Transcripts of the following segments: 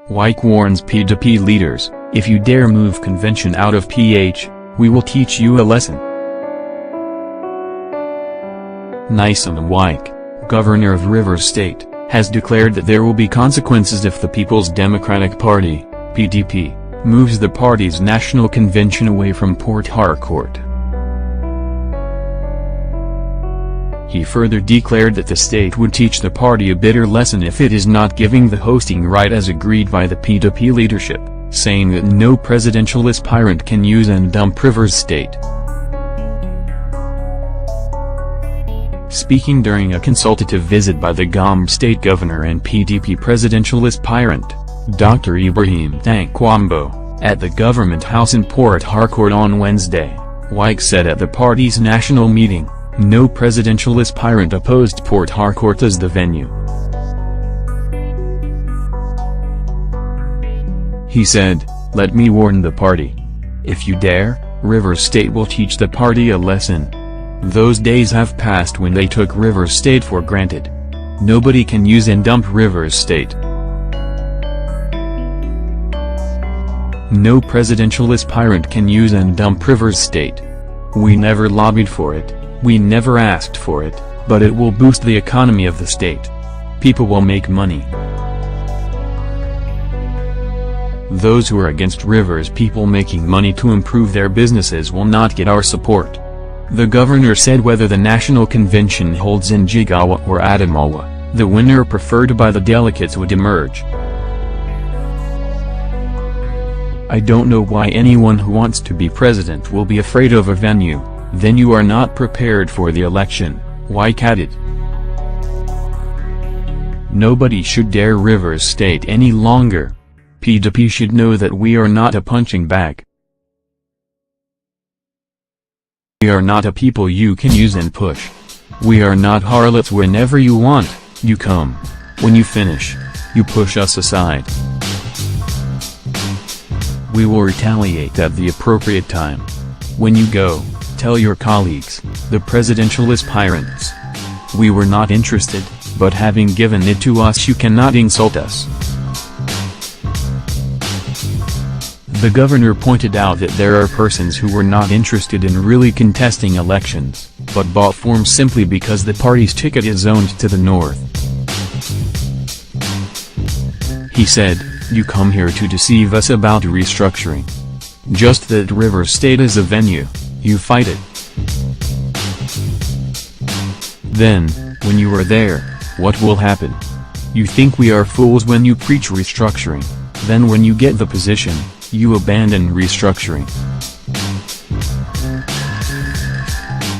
Wike warns PDP leaders, if you dare move convention out of PH, we will teach you a lesson. Nyesom Wike, governor of Rivers State, has declared that there will be consequences if the People's Democratic Party, PDP, moves the party's national convention away from Port Harcourt. He further declared that the state would teach the party a bitter lesson if it is not giving the hosting right as agreed by the PDP leadership, saying that no presidential aspirant can use and dump Rivers State. Speaking during a consultative visit by the Wamba state governor and PDP presidential aspirant, Dr. Ibrahim Dank Wamba, at the government house in Port Harcourt on Wednesday, Wike said at the party's national meeting, no presidential aspirant opposed Port Harcourt as the venue. He said, "Let me warn the party. If you dare, Rivers State will teach the party a lesson. Those days have passed when they took Rivers State for granted. Nobody can use and dump Rivers State. No presidential aspirant can use and dump Rivers State. We never lobbied for it, we never asked for it, but it will boost the economy of the state. People will make money. Those who are against Rivers people making money to improve their businesses will not get our support." The governor said whether the national convention holds in Jigawa or Adamawa, the winner preferred by the delegates would emerge. "I don't know why anyone who wants to be president will be afraid of a venue, then you are not prepared for the election," Wike added. "Nobody should dare Rivers State any longer. PDP should know that we are not a punching bag. We are not a people you can use and push. We are not harlots whenever you want, you come. When you finish, you push us aside. We will retaliate at the appropriate time. When you go, tell your colleagues, the presidential aspirants. We were not interested, but having given it to us you cannot insult us." The governor pointed out that there are persons who were not interested in really contesting elections, but bought forms simply because the party's ticket is owned to the north. He said, "You come here to deceive us about restructuring. Just that Rivers State is a venue, you fight it. Then, when you are there, what will happen? You think we are fools when you preach restructuring, then when you get the position, you abandon restructuring."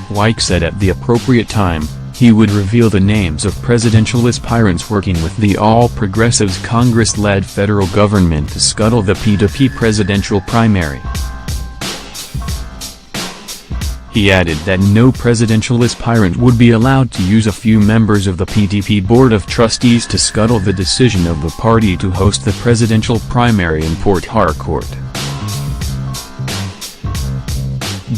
Wike said at the appropriate time, he would reveal the names of presidential aspirants working with the All Progressives Congress-led federal government to scuttle the PDP presidential primary. He added that no presidential aspirant would be allowed to use a few members of the PDP Board of Trustees to scuttle the decision of the party to host the presidential primary in Port Harcourt.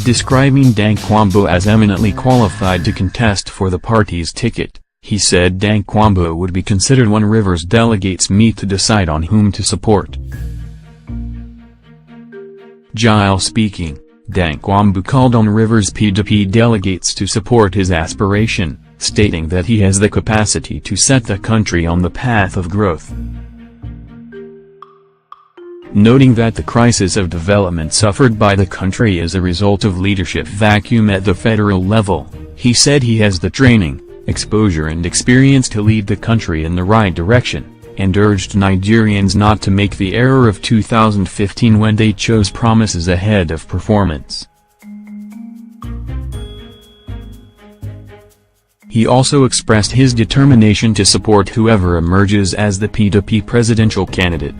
Describing Dank Wamba as eminently qualified to contest for the party's ticket, he said Dank Wamba would be considered when Rivers delegates meet to decide on whom to support. While speaking, Dank Wamba called on Rivers PDP delegates to support his aspiration, stating that he has the capacity to set the country on the path of growth. Noting that the crisis of development suffered by the country is a result of leadership vacuum at the federal level, he said he has the training, exposure and experience to lead the country in the right direction, and urged Nigerians not to make the error of 2015 when they chose promises ahead of performance. He also expressed his determination to support whoever emerges as the PDP presidential candidate.